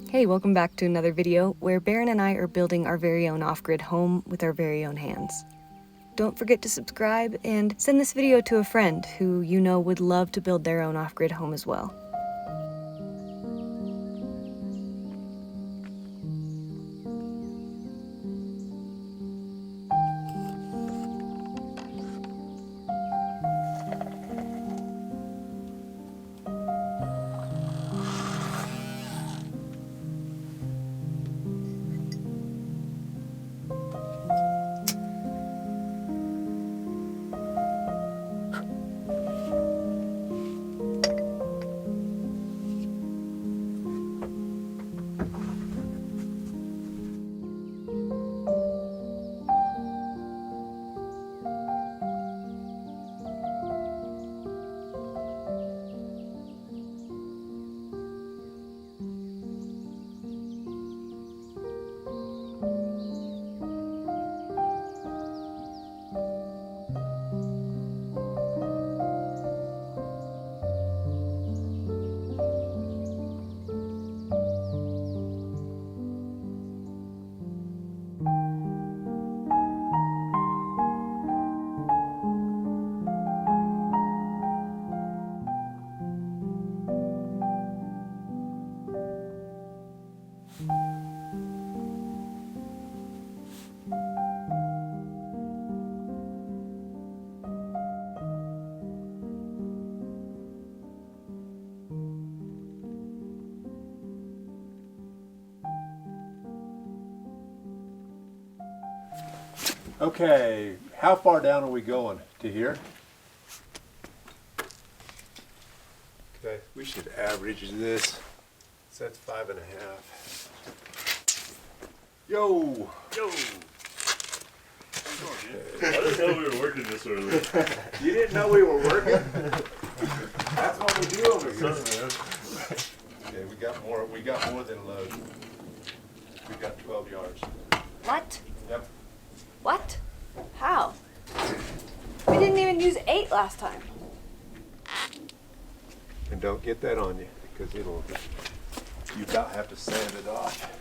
Hey, welcome back to another video where Barron and I are building our very own off-grid home with our very own hands. Don't forget to subscribe and send this video to a friend who you know would love to build their own off-grid home as well. Okay, how far down are we going? To here? Okay, we should average this. So that's 5.5. Yo! Yo! I didn't know we were working this early. You didn't know we were working? That's what we do over here. Okay, we got more than a load. We got 12 yards. What? Yep. What? How? We didn't even use 8 last time. And don't get that on you, because you about have to sand it off.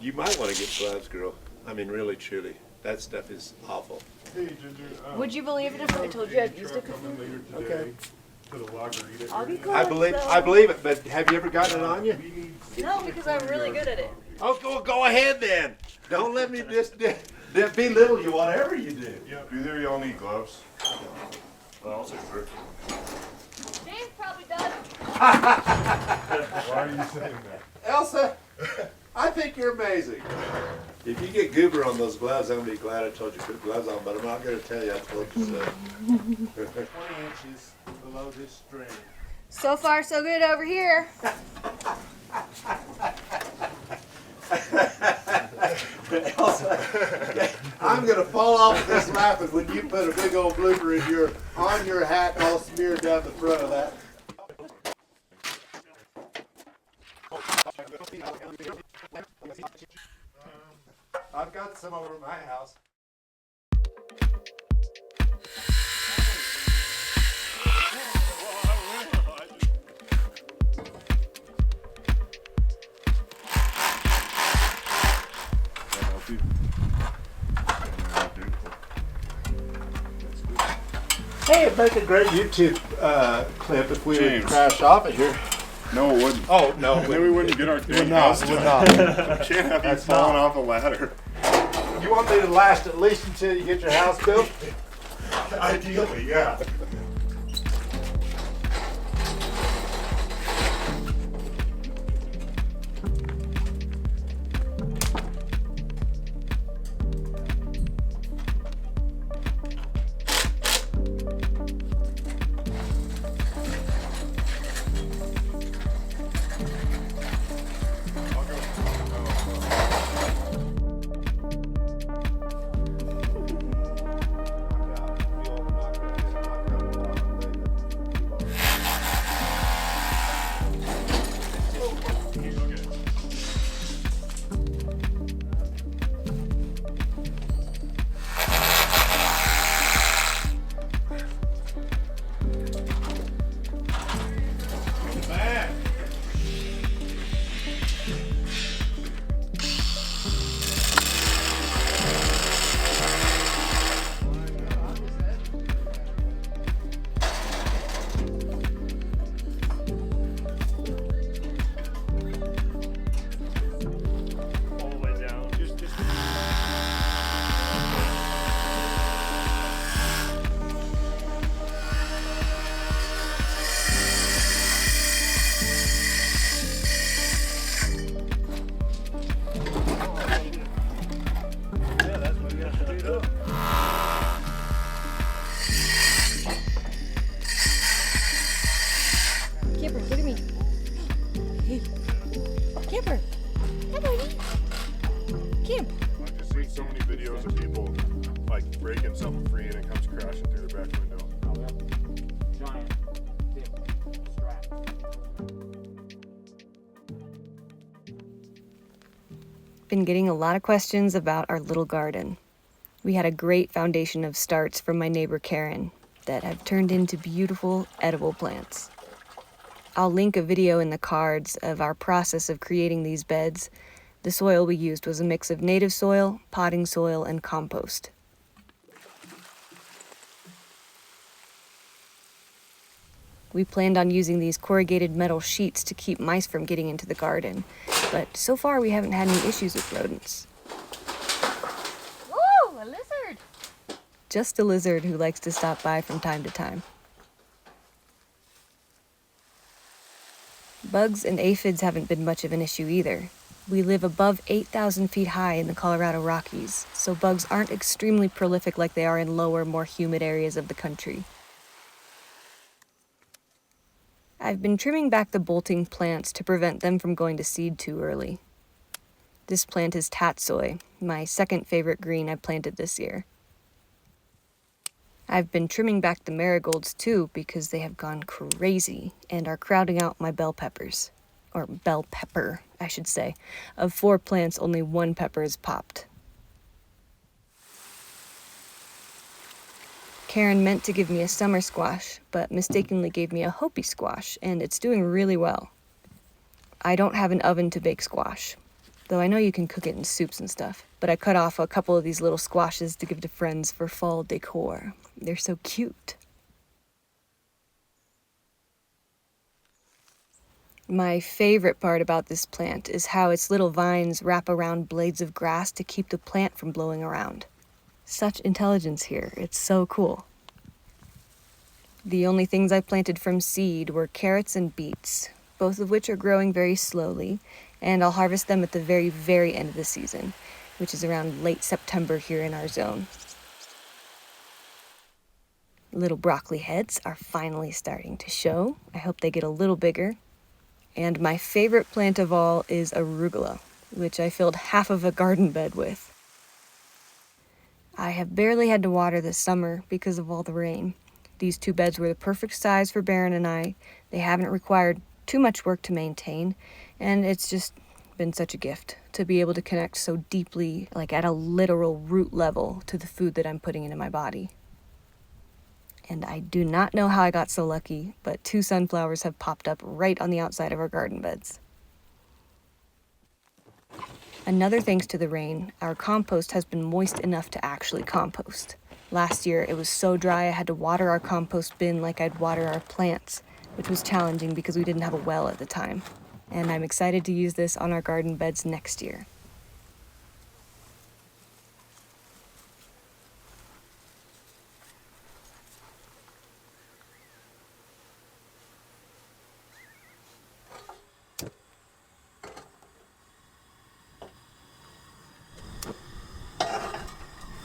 You might want to get gloves, girl. I mean, really, truly. That stuff is awful. Hey, Ginger. Would you believe it if I told you I'd used it coming before? later today Okay. to the locker eat it. I'll be I believe it, but have you ever gotten it on you? No, because I'm really good at it. Oh, go ahead then. Don't let me just belittle you, whatever you do. Yeah, do either of y'all need gloves? I'll take it. James probably does. Why are you saying that? Elsa, I think you're amazing. If you get goober on those gloves, I'm going to be glad I told you to put gloves on, but I'm not going to tell you I told you so. 20 inches below this string. So far, so good over here. Elsa, I'm going to fall off of this laughing when you put a big old blooper on your hat all smeared down the front of that. I've got some over at my house. Hey, it'd make a great YouTube clip if we would James. crash off it here. No, it wouldn't. Oh, no. And then we wouldn't get our dang Would not, house would done. not. Can't have you That's falling not. off a ladder. You want me to last at least until you get your house built? Ideally, yeah. Knock out, fuel, knock that in, knock Camper, look at me. Hey. Camper. Hi, buddy. Camp. I've just seen so many videos of people like breaking something free and it comes crashing through the back window. Oh, yep. Giant, thick strap. Been getting a lot of questions about our little garden. We had a great foundation of starts from my neighbor Karen that have turned into beautiful edible plants. I'll link a video in the cards of our process of creating these beds. The soil we used was a mix of native soil, potting soil, and compost. We planned on using these corrugated metal sheets to keep mice from getting into the garden, but so far we haven't had any issues with rodents. Woo! A lizard! Just a lizard who likes to stop by from time to time. Bugs and aphids haven't been much of an issue either. We live above 8,000 feet high in the Colorado Rockies, so bugs aren't extremely prolific like they are in lower, more humid areas of the country. I've been trimming back the bolting plants to prevent them from going to seed too early. This plant is tatsoi, my second favorite green I planted this year. I've been trimming back the marigolds too because they have gone crazy and are crowding out my bell peppers. Or bell pepper, I should say. Of 4 plants, only 1 pepper is popped. Karen meant to give me a summer squash, but mistakenly gave me a Hopi squash, and it's doing really well. I don't have an oven to bake squash, though I know you can cook it in soups and stuff, but I cut off a couple of these little squashes to give to friends for fall decor. They're so cute. My favorite part about this plant is how its little vines wrap around blades of grass to keep the plant from blowing around. Such intelligence here, it's so cool. The only things I planted from seed were carrots and beets, both of which are growing very slowly, and I'll harvest them at the very, very end of the season, which is around late September here in our zone. Little broccoli heads are finally starting to show. I hope they get a little bigger. And my favorite plant of all is arugula, which I filled half of a garden bed with. I have barely had to water this summer because of all the rain. These 2 beds were the perfect size for Barron and I. They haven't required too much work to maintain, and it's just been such a gift to be able to connect so deeply, like at a literal root level, to the food that I'm putting into my body. And I do not know how I got so lucky, but 2 sunflowers have popped up right on the outside of our garden beds. Another thanks to the rain, our compost has been moist enough to actually compost. Last year, it was so dry I had to water our compost bin like I'd water our plants, which was challenging because we didn't have a well at the time. And I'm excited to use this on our garden beds next year.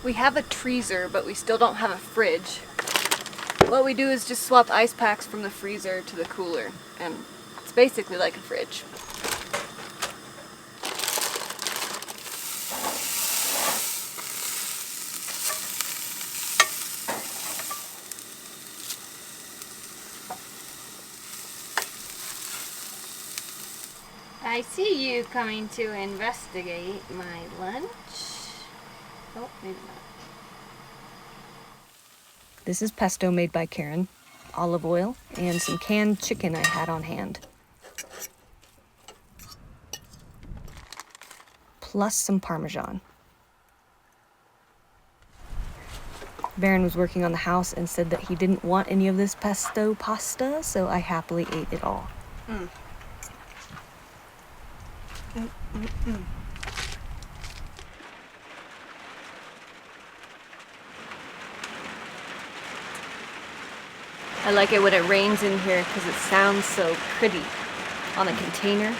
We have a freezer, but we still don't have a fridge. What we do is just swap ice packs from the freezer to the cooler, and it's basically like a fridge. I see you coming to investigate my lunch. Oh, maybe not. This is pesto made by Karen, olive oil, and some canned chicken I had on hand. Plus some Parmesan. Barron was working on the house and said that he didn't want any of this pesto pasta, so I happily ate it all. I like it when it rains in here because it sounds so pretty on a container.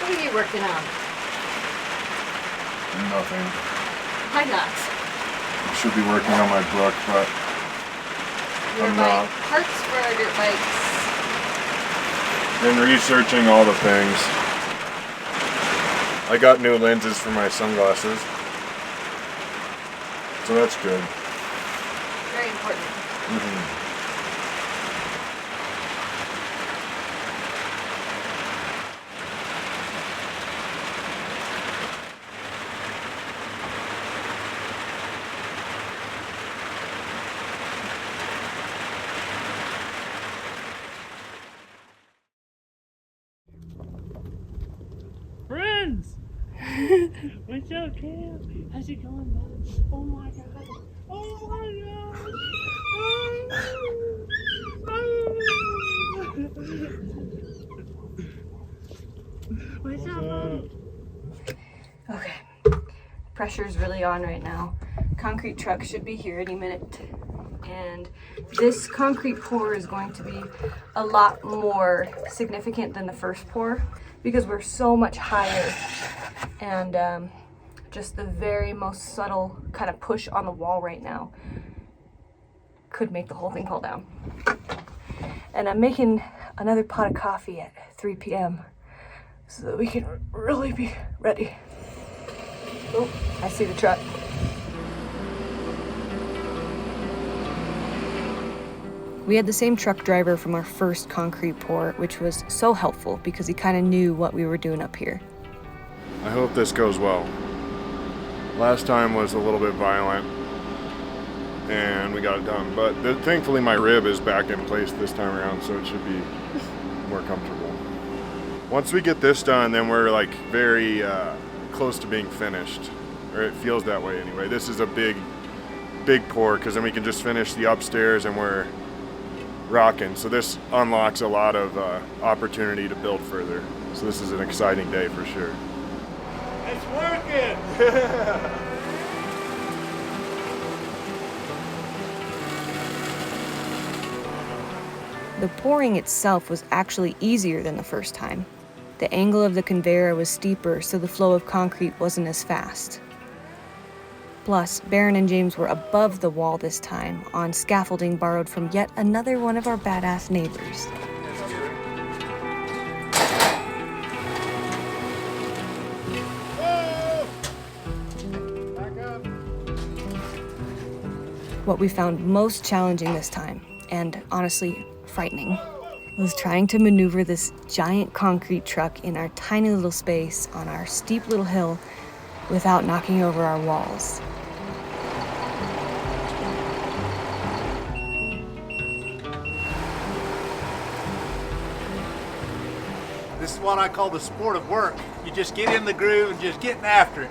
What are you working on? Nothing. Why not? I should be working on my book, but You're I'm buying not. parts for our dirt bikes. Been researching all the things. I got new lenses for my sunglasses. So that's good. Very important. Friends! What's up, Cam? How's it going, bud? Oh my god. Oh my god. What's up, buddy? Okay. Pressure's really on right now. Concrete truck should be here any minute. And this concrete pour is going to be a lot more significant than the first pour because we're so much higher. And just the very most subtle kind of push on the wall right now could make the whole thing fall down. And I'm making another pot of coffee at 3 p.m. so that we can really be ready. Oh, I see the truck. We had the same truck driver from our first concrete pour, which was so helpful because he kind of knew what we were doing up here. I hope this goes well. Last time was a little bit violent and we got it done, but thankfully my rib is back in place this time around, so it should be more comfortable. Once we get this done, then we're like very close to being finished, or it feels that way anyway. This is a big pour because then we can just finish the upstairs and we're rocking. So this unlocks a lot of opportunity to build further. So this is an exciting day for sure. It's working! The pouring itself was actually easier than the first time. The angle of the conveyor was steeper, so the flow of concrete wasn't as fast. Plus, Barron and James were above the wall this time, on scaffolding borrowed from yet another one of our badass neighbors. What we found most challenging this time, and honestly frightening, was trying to maneuver this giant concrete truck in our tiny little space on our steep little hill without knocking over our walls. This is what I call the sport of work. You just get in the groove and just getting after it.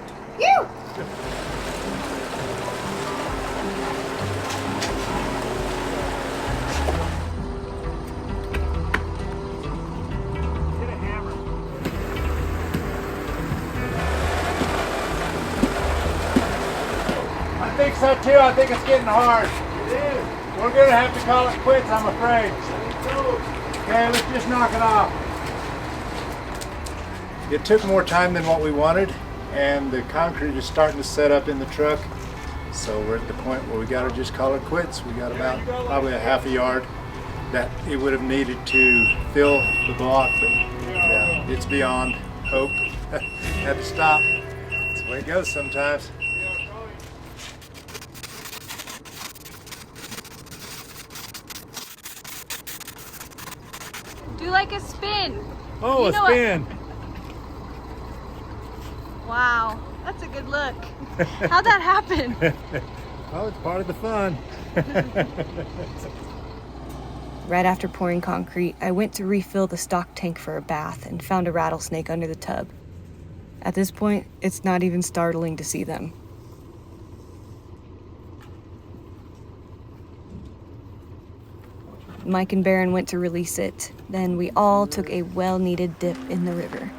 I think so too. I think it's getting hard. It is. We're gonna have to call it quits, I'm afraid. Okay, let's just knock it off. It took more time than what we wanted, and the concrete is starting to set up in the truck. So we're at the point where we gotta just call it quits. We got about probably a half a yard that it would have needed to fill the block, but yeah, it's beyond hope. Had to stop. That's the way it goes sometimes. Do like a spin. Oh, You know a spin. Wow, that's a good look. How'd that happen? Oh, it's part of the fun. Right after pouring concrete, I went to refill the stock tank for a bath and found a rattlesnake under the tub. At this point, it's not even startling to see them. Mike and Barron went to release it. Then we all took a well-needed dip in the river.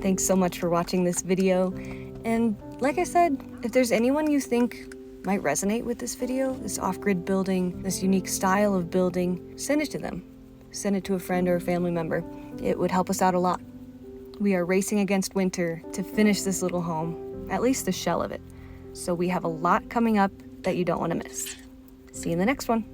Thanks so much for watching this video. And like I said, if there's anyone you think might resonate with this video, this off-grid building, this unique style of building, send it to them. Send it to a friend or a family member. It would help us out a lot. We are racing against winter to finish this little home, at least the shell of it. So we have a lot coming up that you don't want to miss. See you in the next one.